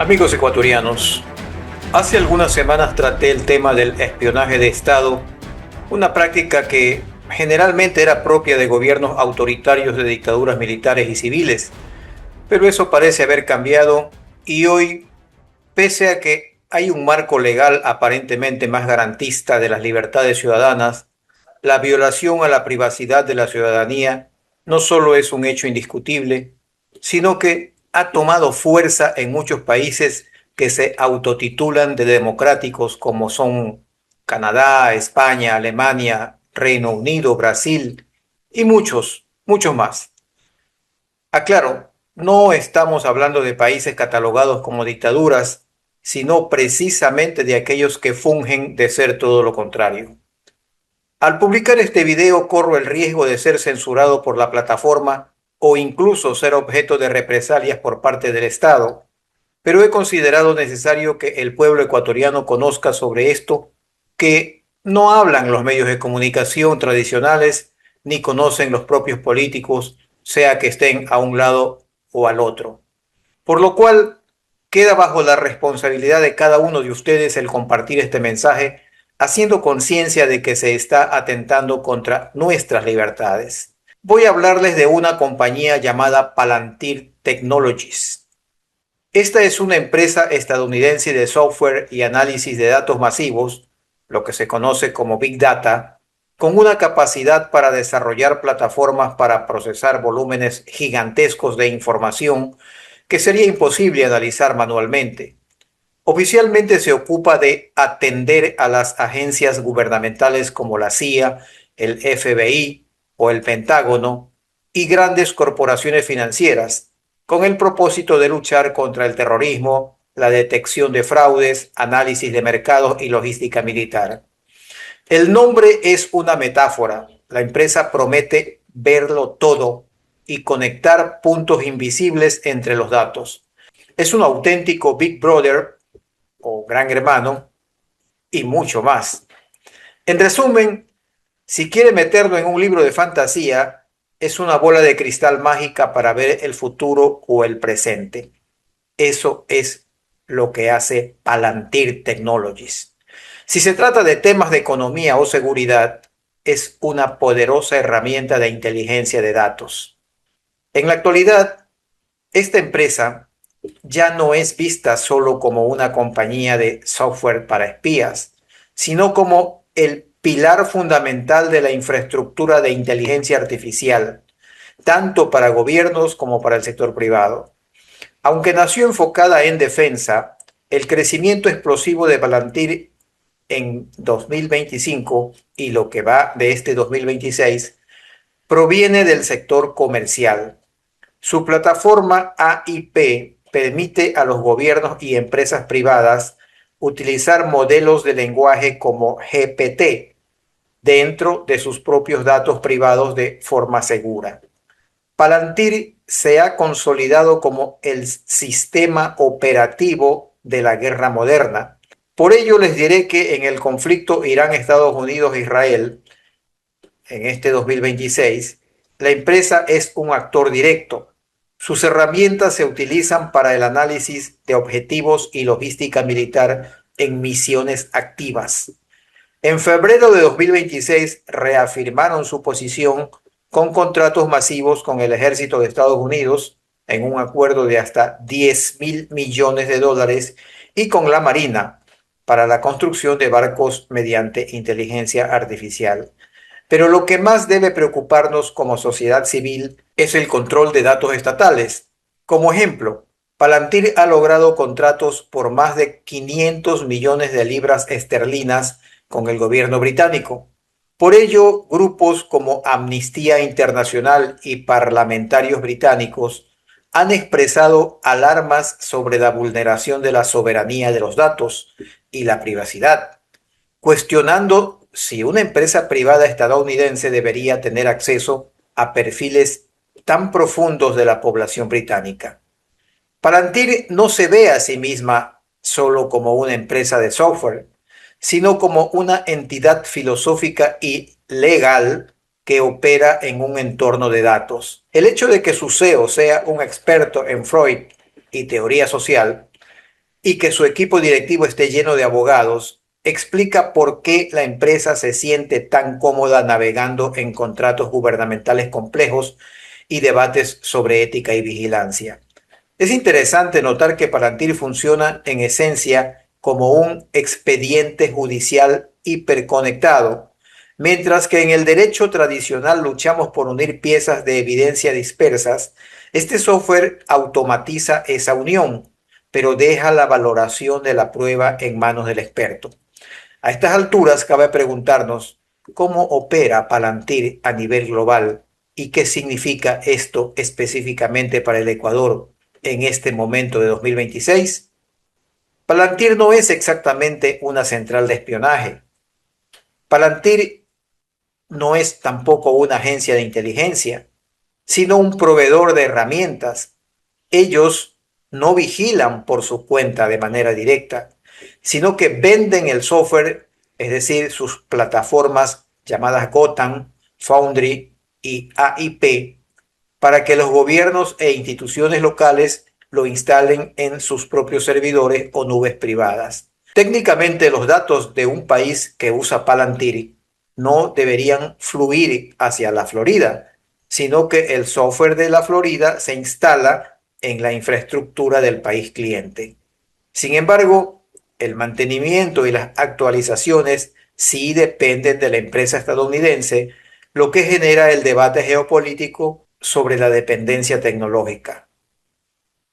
Amigos ecuatorianos, hace algunas semanas traté el tema del espionaje de Estado, una práctica que generalmente era propia de gobiernos autoritarios de dictaduras militares y civiles, pero eso parece haber cambiado y hoy, pese a que hay un marco legal aparentemente más garantista de las libertades ciudadanas, la violación a la privacidad de la ciudadanía no solo es un hecho indiscutible, sino que ha tomado fuerza en muchos países que se autotitulan de democráticos como son Canadá, España, Alemania, Reino Unido, Brasil y muchos más. Aclaro, no estamos hablando de países catalogados como dictaduras, sino precisamente de aquellos que fungen de ser todo lo contrario. Al publicar este video corro el riesgo de ser censurado por la plataforma o incluso ser objeto de represalias por parte del Estado, pero he considerado necesario que el pueblo ecuatoriano conozca sobre esto, que no hablan los medios de comunicación tradicionales ni conocen los propios políticos, sea que estén a un lado o al otro. Por lo cual, queda bajo la responsabilidad de cada uno de ustedes el compartir este mensaje, haciendo conciencia de que se está atentando contra nuestras libertades. Voy a hablarles de una compañía llamada Palantir Technologies. Esta es una empresa estadounidense de software y análisis de datos masivos, lo que se conoce como Big Data, con una capacidad para desarrollar plataformas para procesar volúmenes gigantescos de información que sería imposible analizar manualmente. Oficialmente se ocupa de atender a las agencias gubernamentales como la CIA, el FBI o el Pentágono y grandes corporaciones financieras, con el propósito de luchar contra el terrorismo, la detección de fraudes, análisis de mercados y logística militar. El nombre es una metáfora. La empresa promete verlo todo y conectar puntos invisibles entre los datos. Es un auténtico Big Brother o Gran Hermano y mucho más. En resumen, si quiere meterlo en un libro de fantasía, es una bola de cristal mágica para ver el futuro o el presente. Eso es lo que hace Palantir Technologies. Si se trata de temas de economía o seguridad, es una poderosa herramienta de inteligencia de datos. En la actualidad, esta empresa ya no es vista solo como una compañía de software para espías, sino como el pilar fundamental de la infraestructura de inteligencia artificial, tanto para gobiernos como para el sector privado. Aunque nació enfocada en defensa, el crecimiento explosivo de Palantir en 2025 y lo que va de este 2026 proviene del sector comercial. Su plataforma AIP permite a los gobiernos y empresas privadas utilizar modelos de lenguaje como GPT dentro de sus propios datos privados de forma segura. Palantir se ha consolidado como el sistema operativo de la guerra moderna. Por ello les diré que en el conflicto Irán-Estados Unidos-Israel, en este 2026, la empresa es un actor directo. Sus herramientas se utilizan para el análisis de objetivos y logística militar en misiones activas. En febrero de 2026 reafirmaron su posición con contratos masivos con el ejército de Estados Unidos en un acuerdo de hasta 10.000 millones de dólares y con la Marina para la construcción de barcos mediante inteligencia artificial. Pero lo que más debe preocuparnos como sociedad civil es el control de datos estatales. Como ejemplo, Palantir ha logrado contratos por más de 500 millones de libras esterlinas con el gobierno británico. Por ello, grupos como Amnistía Internacional y parlamentarios británicos han expresado alarmas sobre la vulneración de la soberanía de los datos y la privacidad, cuestionando si una empresa privada estadounidense debería tener acceso a perfiles tan profundos de la población británica. Palantir no se ve a sí misma solo como una empresa de software, sino como una entidad filosófica y legal que opera en un entorno de datos. El hecho de que su CEO sea un experto en Freud y teoría social y que su equipo directivo esté lleno de abogados, explica por qué la empresa se siente tan cómoda navegando en contratos gubernamentales complejos y debates sobre ética y vigilancia. Es interesante notar que Palantir funciona en esencia como un expediente judicial hiperconectado, mientras que en el derecho tradicional luchamos por unir piezas de evidencia dispersas. Este software automatiza esa unión, pero deja la valoración de la prueba en manos del experto. A estas alturas cabe preguntarnos cómo opera Palantir a nivel global y qué significa esto específicamente para el Ecuador en este momento de 2026. Palantir no es exactamente una central de espionaje. Palantir no es tampoco una agencia de inteligencia, sino un proveedor de herramientas. Ellos no vigilan por su cuenta de manera directa, sino que venden el software, es decir, sus plataformas llamadas Gotham, Foundry y AIP, para que los gobiernos e instituciones locales lo instalen en sus propios servidores o nubes privadas. Técnicamente, los datos de un país que usa Palantir no deberían fluir hacia la Florida, sino que el software de la Florida se instala en la infraestructura del país cliente. Sin embargo, el mantenimiento y las actualizaciones sí dependen de la empresa estadounidense, lo que genera el debate geopolítico sobre la dependencia tecnológica.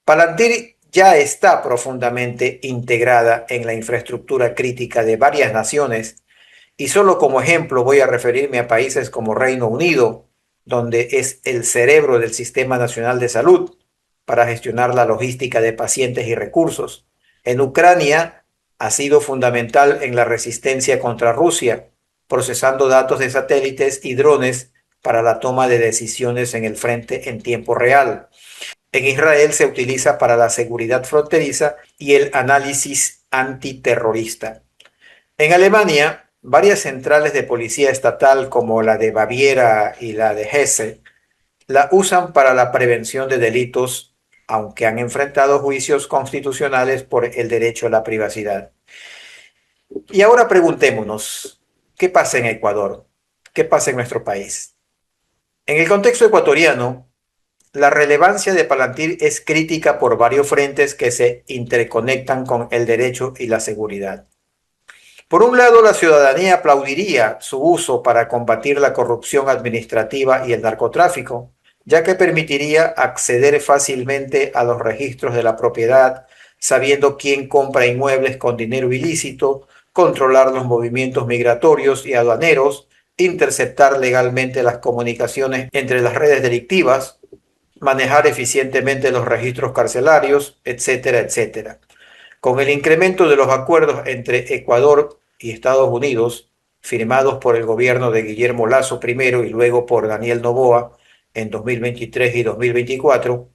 Palantir ya está profundamente integrada en la infraestructura crítica de varias naciones y solo como ejemplo voy a referirme a países como Reino Unido, donde es el cerebro del Sistema Nacional de Salud para gestionar la logística de pacientes y recursos. En Ucrania ha sido fundamental en la resistencia contra Rusia, procesando datos de satélites y drones para la toma de decisiones en el frente en tiempo real. En Israel se utiliza para la seguridad fronteriza y el análisis antiterrorista. En Alemania, varias centrales de policía estatal como la de Baviera y la de Hesse la usan para la prevención de delitos, aunque han enfrentado juicios constitucionales por el derecho a la privacidad. Y ahora preguntémonos, ¿qué pasa en Ecuador? ¿Qué pasa en nuestro país? En el contexto ecuatoriano, la relevancia de Palantir es crítica por varios frentes que se interconectan con el derecho y la seguridad. Por un lado, la ciudadanía aplaudiría su uso para combatir la corrupción administrativa y el narcotráfico, ya que permitiría acceder fácilmente a los registros de la propiedad, sabiendo quién compra inmuebles con dinero ilícito, controlar los movimientos migratorios y aduaneros, interceptar legalmente las comunicaciones entre las redes delictivas, manejar eficientemente los registros carcelarios, etcétera, etcétera. Con el incremento de los acuerdos entre Ecuador y Estados Unidos, firmados por el gobierno de Guillermo Lasso primero y luego por Daniel Noboa en 2023 y 2024,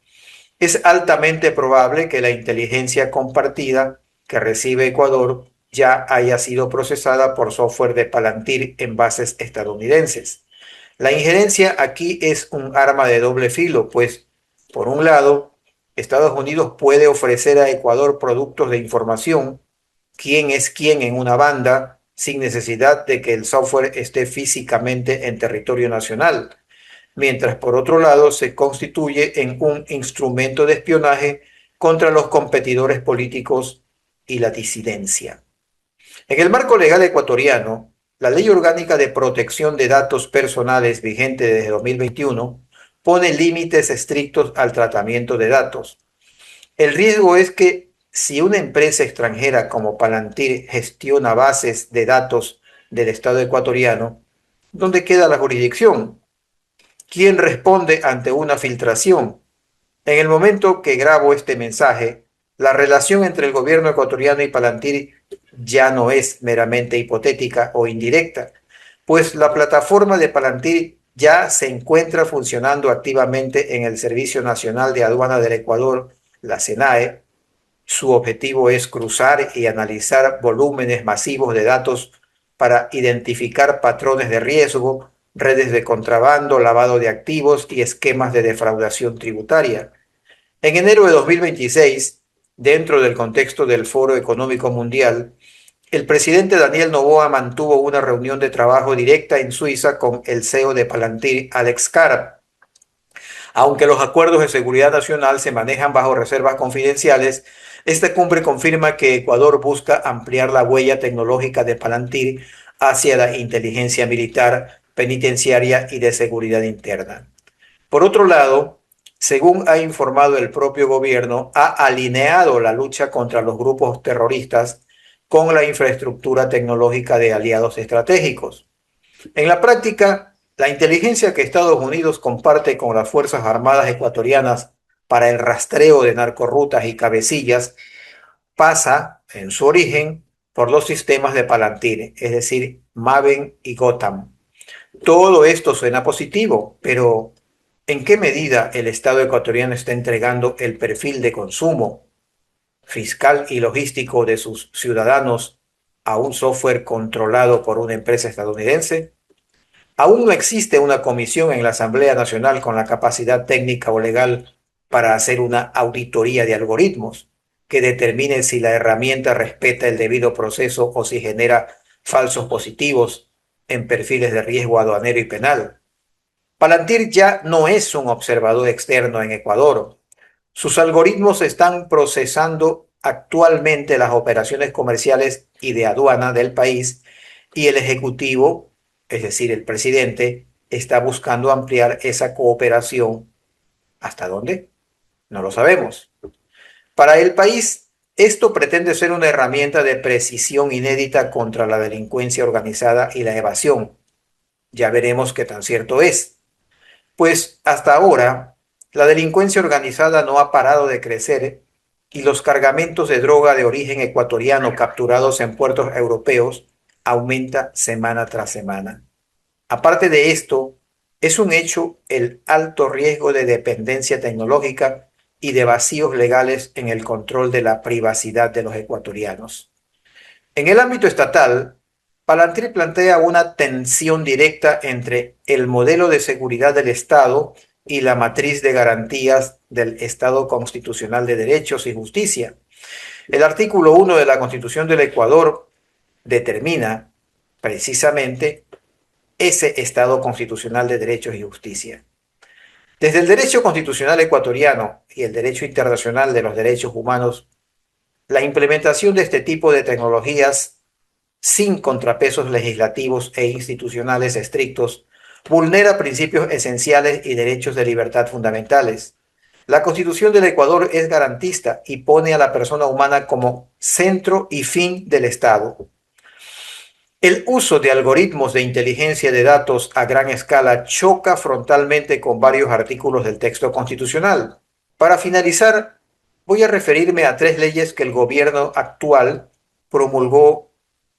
es altamente probable que la inteligencia compartida que recibe Ecuador ya haya sido procesada por software de Palantir en bases estadounidenses. La injerencia aquí es un arma de doble filo, pues, por un lado, Estados Unidos puede ofrecer a Ecuador productos de información, quién es quién en una banda, sin necesidad de que el software esté físicamente en territorio nacional, mientras por otro lado se constituye en un instrumento de espionaje contra los competidores políticos y la disidencia. En el marco legal ecuatoriano, la Ley Orgánica de Protección de Datos Personales vigente desde 2021 pone límites estrictos al tratamiento de datos. El riesgo es que si una empresa extranjera como Palantir gestiona bases de datos del Estado ecuatoriano, ¿dónde queda la jurisdicción? ¿Quién responde ante una filtración? En el momento que grabo este mensaje, la relación entre el gobierno ecuatoriano y Palantir ya no es meramente hipotética o indirecta, pues la plataforma de Palantir ya se encuentra funcionando activamente en el Servicio Nacional de Aduana del Ecuador, la SENAE. Su objetivo es cruzar y analizar volúmenes masivos de datos para identificar patrones de riesgo, redes de contrabando, lavado de activos y esquemas de defraudación tributaria. En enero de 2026, dentro del contexto del Foro Económico Mundial, el presidente Daniel Noboa mantuvo una reunión de trabajo directa en Suiza con el CEO de Palantir, Alex Karp. Aunque los acuerdos de seguridad nacional se manejan bajo reservas confidenciales, esta cumbre confirma que Ecuador busca ampliar la huella tecnológica de Palantir hacia la inteligencia militar, penitenciaria y de seguridad interna. Por otro lado, según ha informado el propio gobierno, ha alineado la lucha contra los grupos terroristas con la infraestructura tecnológica de aliados estratégicos. En la práctica, la inteligencia que Estados Unidos comparte con las Fuerzas Armadas ecuatorianas para el rastreo de narcorrutas y cabecillas pasa, en su origen, por los sistemas de Palantir, es decir, Maven y Gotham. Todo esto suena positivo, pero ¿en qué medida el Estado ecuatoriano está entregando el perfil de consumo fiscal y logístico de sus ciudadanos a un software controlado por una empresa estadounidense? Aún no existe una comisión en la Asamblea Nacional con la capacidad técnica o legal para hacer una auditoría de algoritmos que determine si la herramienta respeta el debido proceso o si genera falsos positivos en perfiles de riesgo aduanero y penal. Palantir ya no es un observador externo en Ecuador. Sus algoritmos están procesando actualmente las operaciones comerciales y de aduana del país y el Ejecutivo, es decir, el presidente, está buscando ampliar esa cooperación. ¿Hasta dónde? No lo sabemos. Para el país, esto pretende ser una herramienta de precisión inédita contra la delincuencia organizada y la evasión. Ya veremos qué tan cierto es. Pues hasta ahora, la delincuencia organizada no ha parado de crecer y los cargamentos de droga de origen ecuatoriano capturados en puertos europeos aumenta semana tras semana. Aparte de esto, es un hecho el alto riesgo de dependencia tecnológica y de vacíos legales en el control de la privacidad de los ecuatorianos. En el ámbito estatal, Palantir plantea una tensión directa entre el modelo de seguridad del Estado y la matriz de garantías del Estado constitucional de derechos y justicia. El artículo 1 de la Constitución del Ecuador determina precisamente ese Estado constitucional de derechos y justicia. Desde el derecho constitucional ecuatoriano y el derecho internacional de los derechos humanos, la implementación de este tipo de tecnologías sin contrapesos legislativos e institucionales estrictos vulnera principios esenciales y derechos de libertad fundamentales. La Constitución del Ecuador es garantista y pone a la persona humana como centro y fin del Estado. El uso de algoritmos de inteligencia de datos a gran escala choca frontalmente con varios artículos del texto constitucional. Para finalizar, voy a referirme a tres leyes que el gobierno actual promulgó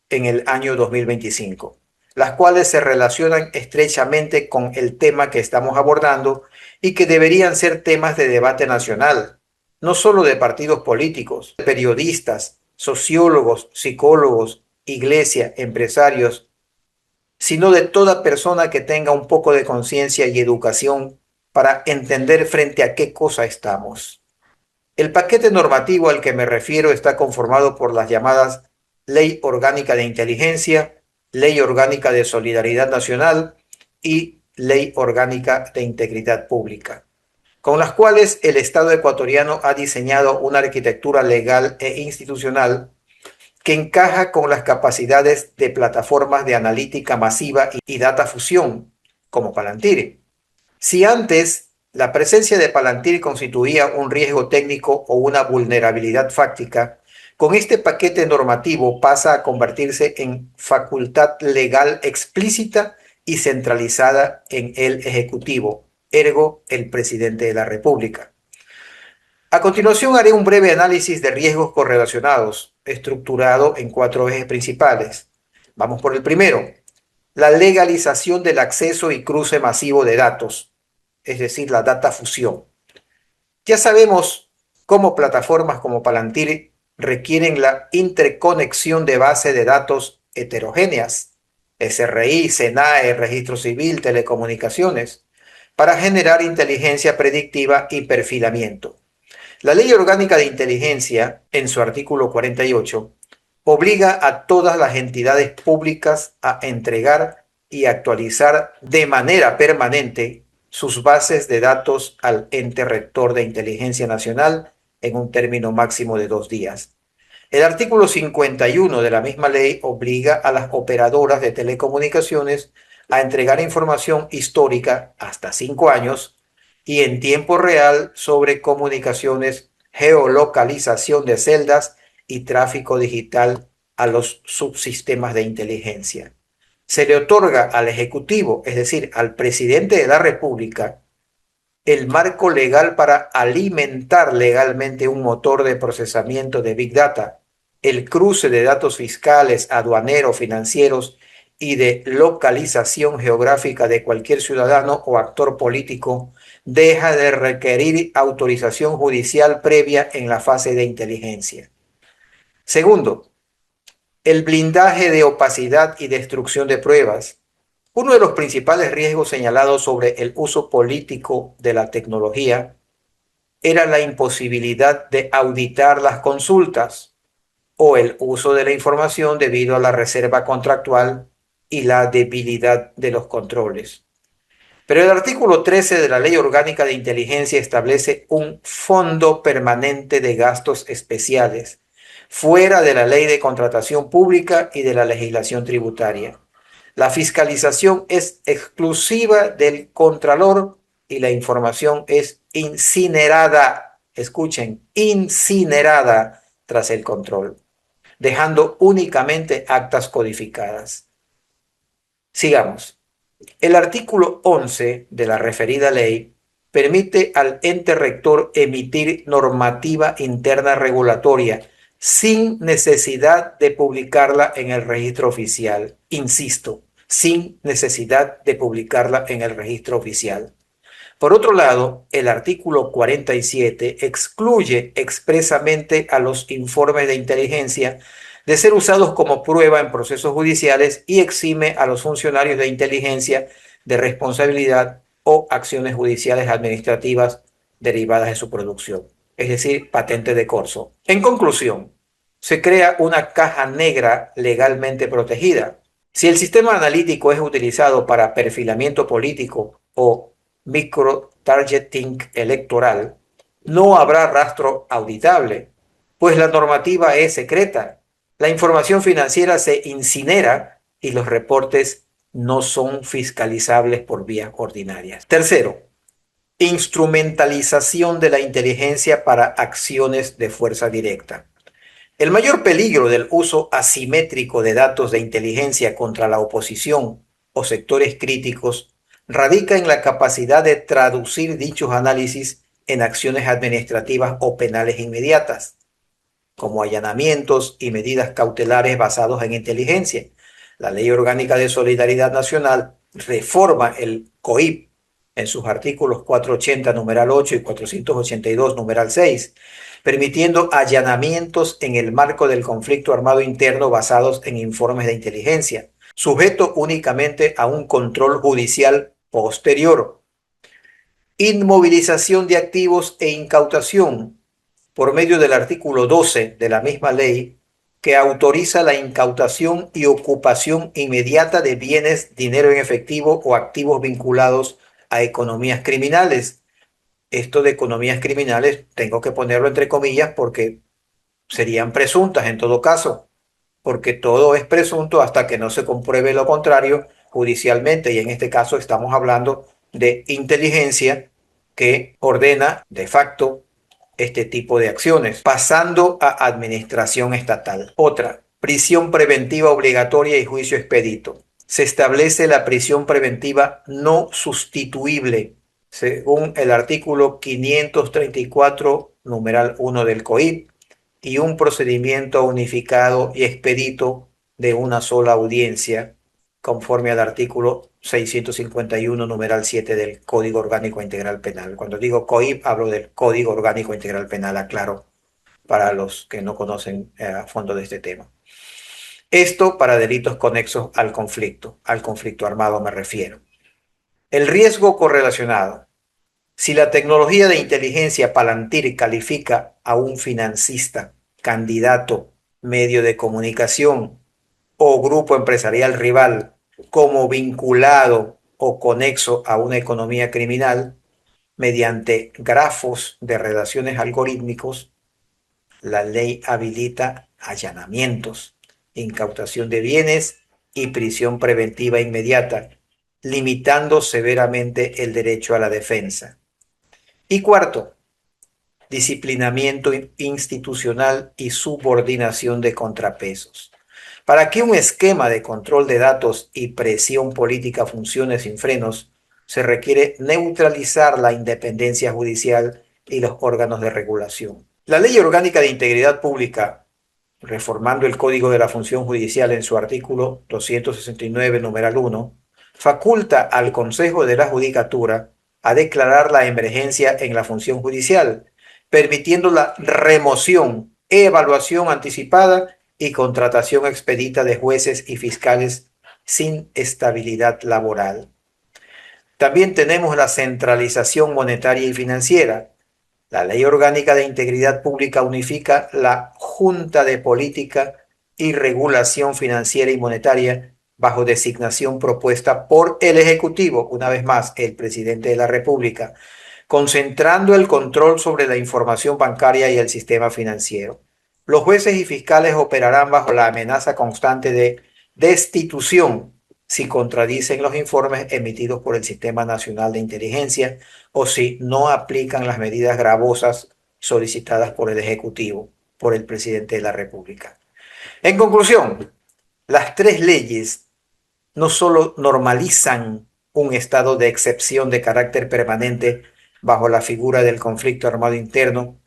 en el año 2025, las cuales se relacionan estrechamente con el tema que estamos abordando y que deberían ser temas de debate nacional, no solo de partidos políticos, periodistas, sociólogos, psicólogos, iglesia, empresarios, sino de toda persona que tenga un poco de conciencia y educación para entender frente a qué cosa estamos. El paquete normativo al que me refiero está conformado por las llamadas Ley Orgánica de Inteligencia, Ley Orgánica de Solidaridad Nacional y Ley Orgánica de Integridad Pública, con las cuales el Estado ecuatoriano ha diseñado una arquitectura legal e institucional que encaja con las capacidades de plataformas de analítica masiva y data fusión, como Palantir. Si antes la presencia de Palantir constituía un riesgo técnico o una vulnerabilidad fáctica, con este paquete normativo pasa a convertirse en facultad legal explícita y centralizada en el Ejecutivo, ergo el presidente de la República. A continuación haré un breve análisis de riesgos correlacionados, estructurado en cuatro ejes principales. Vamos por el primero, la legalización del acceso y cruce masivo de datos, es decir, la data fusión. Ya sabemos cómo plataformas como Palantir requieren la interconexión de bases de datos heterogéneas, SRI, SENAE, Registro Civil, Telecomunicaciones, para generar inteligencia predictiva y perfilamiento. La Ley Orgánica de Inteligencia, en su artículo 48, obliga a todas las entidades públicas a entregar y actualizar de manera permanente sus bases de datos al ente rector de Inteligencia Nacional en un término máximo de 2 días. El artículo 51 de la misma ley obliga a las operadoras de telecomunicaciones a entregar información histórica hasta 5 años y en tiempo real sobre comunicaciones, geolocalización de celdas y tráfico digital a los subsistemas de inteligencia. Se le otorga al Ejecutivo, es decir, al presidente de la República, el marco legal para alimentar legalmente un motor de procesamiento de Big Data, el cruce de datos fiscales, aduaneros, financieros y de localización geográfica de cualquier ciudadano o actor político deja de requerir autorización judicial previa en la fase de inteligencia. Segundo, el blindaje de opacidad y destrucción de pruebas. Uno de los principales riesgos señalados sobre el uso político de la tecnología era la imposibilidad de auditar las consultas o el uso de la información debido a la reserva contractual y la debilidad de los controles. Pero el artículo 13 de la Ley Orgánica de Inteligencia establece un fondo permanente de gastos especiales, fuera de la Ley de Contratación Pública y de la legislación tributaria. La fiscalización es exclusiva del Contralor y la información es incinerada, escuchen, incinerada tras el control, dejando únicamente actas codificadas. Sigamos. El artículo 11 de la referida ley permite al ente rector emitir normativa interna regulatoria sin necesidad de publicarla en el registro oficial. Insisto, sin necesidad de publicarla en el registro oficial. Por otro lado, el artículo 47 excluye expresamente a los informes de inteligencia de ser usados como prueba en procesos judiciales y exime a los funcionarios de inteligencia de responsabilidad o acciones judiciales administrativas derivadas de su producción, es decir, patente de corso. En conclusión, se crea una caja negra legalmente protegida. Si el sistema analítico es utilizado para perfilamiento político o micro-targeting electoral, no habrá rastro auditable, pues la normativa es secreta. La información financiera se incinera y los reportes no son fiscalizables por vías ordinarias. Tercero, instrumentalización de la inteligencia para acciones de fuerza directa. El mayor peligro del uso asimétrico de datos de inteligencia contra la oposición o sectores críticos radica en la capacidad de traducir dichos análisis en acciones administrativas o penales inmediatas, como allanamientos y medidas cautelares basados en inteligencia. La Ley Orgánica de Solidaridad Nacional reforma el COIP en sus artículos 480, numeral 8 y 482, numeral 6, permitiendo allanamientos en el marco del conflicto armado interno basados en informes de inteligencia, sujeto únicamente a un control judicial posterior. Inmovilización de activos e incautación por medio del artículo 12 de la misma ley, que autoriza la incautación y ocupación inmediata de bienes, dinero en efectivo o activos vinculados a economías criminales. Esto de economías criminales tengo que ponerlo entre comillas porque serían presuntas en todo caso, porque todo es presunto hasta que no se compruebe lo contrario judicialmente, y en este caso estamos hablando de inteligencia que ordena de facto este tipo de acciones, pasando a administración estatal. Otra, prisión preventiva obligatoria y juicio expedito. Se establece la prisión preventiva no sustituible, según el artículo 534, numeral 1 del COIP, y un procedimiento unificado y expedito de una sola audiencia, conforme al artículo 651, numeral 7 del Código Orgánico Integral Penal. Cuando digo COIP, hablo del Código Orgánico Integral Penal, aclaro, para los que no conocen a fondo de este tema. Esto para delitos conexos al conflicto armado me refiero. El riesgo correlacionado. Si la tecnología de inteligencia Palantir califica a un financista, candidato, medio de comunicación o grupo empresarial rival como vinculado o conexo a una economía criminal mediante grafos de relaciones algorítmicos, la ley habilita allanamientos, incautación de bienes y prisión preventiva inmediata, limitando severamente el derecho a la defensa. Y cuarto, disciplinamiento institucional y subordinación de contrapesos. Para que un esquema de control de datos y presión política funcione sin frenos, se requiere neutralizar la independencia judicial y los órganos de regulación. La Ley Orgánica de Integridad Pública, reformando el Código de la Función Judicial en su artículo 269, numeral 1, faculta al Consejo de la Judicatura a declarar la emergencia en la función judicial, permitiendo la remoción, evaluación anticipada y contratación expedita de jueces y fiscales sin estabilidad laboral. También tenemos la centralización monetaria y financiera. La Ley Orgánica de Integridad Pública unifica la Junta de Política y Regulación Financiera y Monetaria bajo designación propuesta por el Ejecutivo, una vez más, el presidente de la República, concentrando el control sobre la información bancaria y el sistema financiero. Los jueces y fiscales operarán bajo la amenaza constante de destitución si contradicen los informes emitidos por el Sistema Nacional de Inteligencia o si no aplican las medidas gravosas solicitadas por el Ejecutivo, por el presidente de la República. En conclusión, las tres leyes no solo normalizan un estado de excepción de carácter permanente bajo la figura del conflicto armado interno,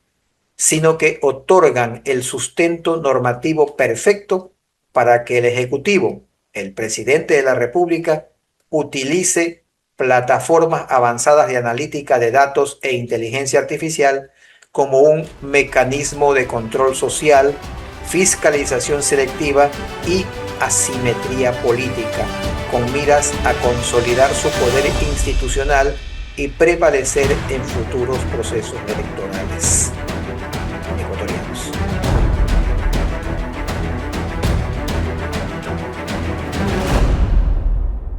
sino que otorgan el sustento normativo perfecto para que el Ejecutivo, el presidente de la República, utilice plataformas avanzadas de analítica de datos e inteligencia artificial como un mecanismo de control social, fiscalización selectiva y asimetría política, con miras a consolidar su poder institucional y prevalecer en futuros procesos electorales.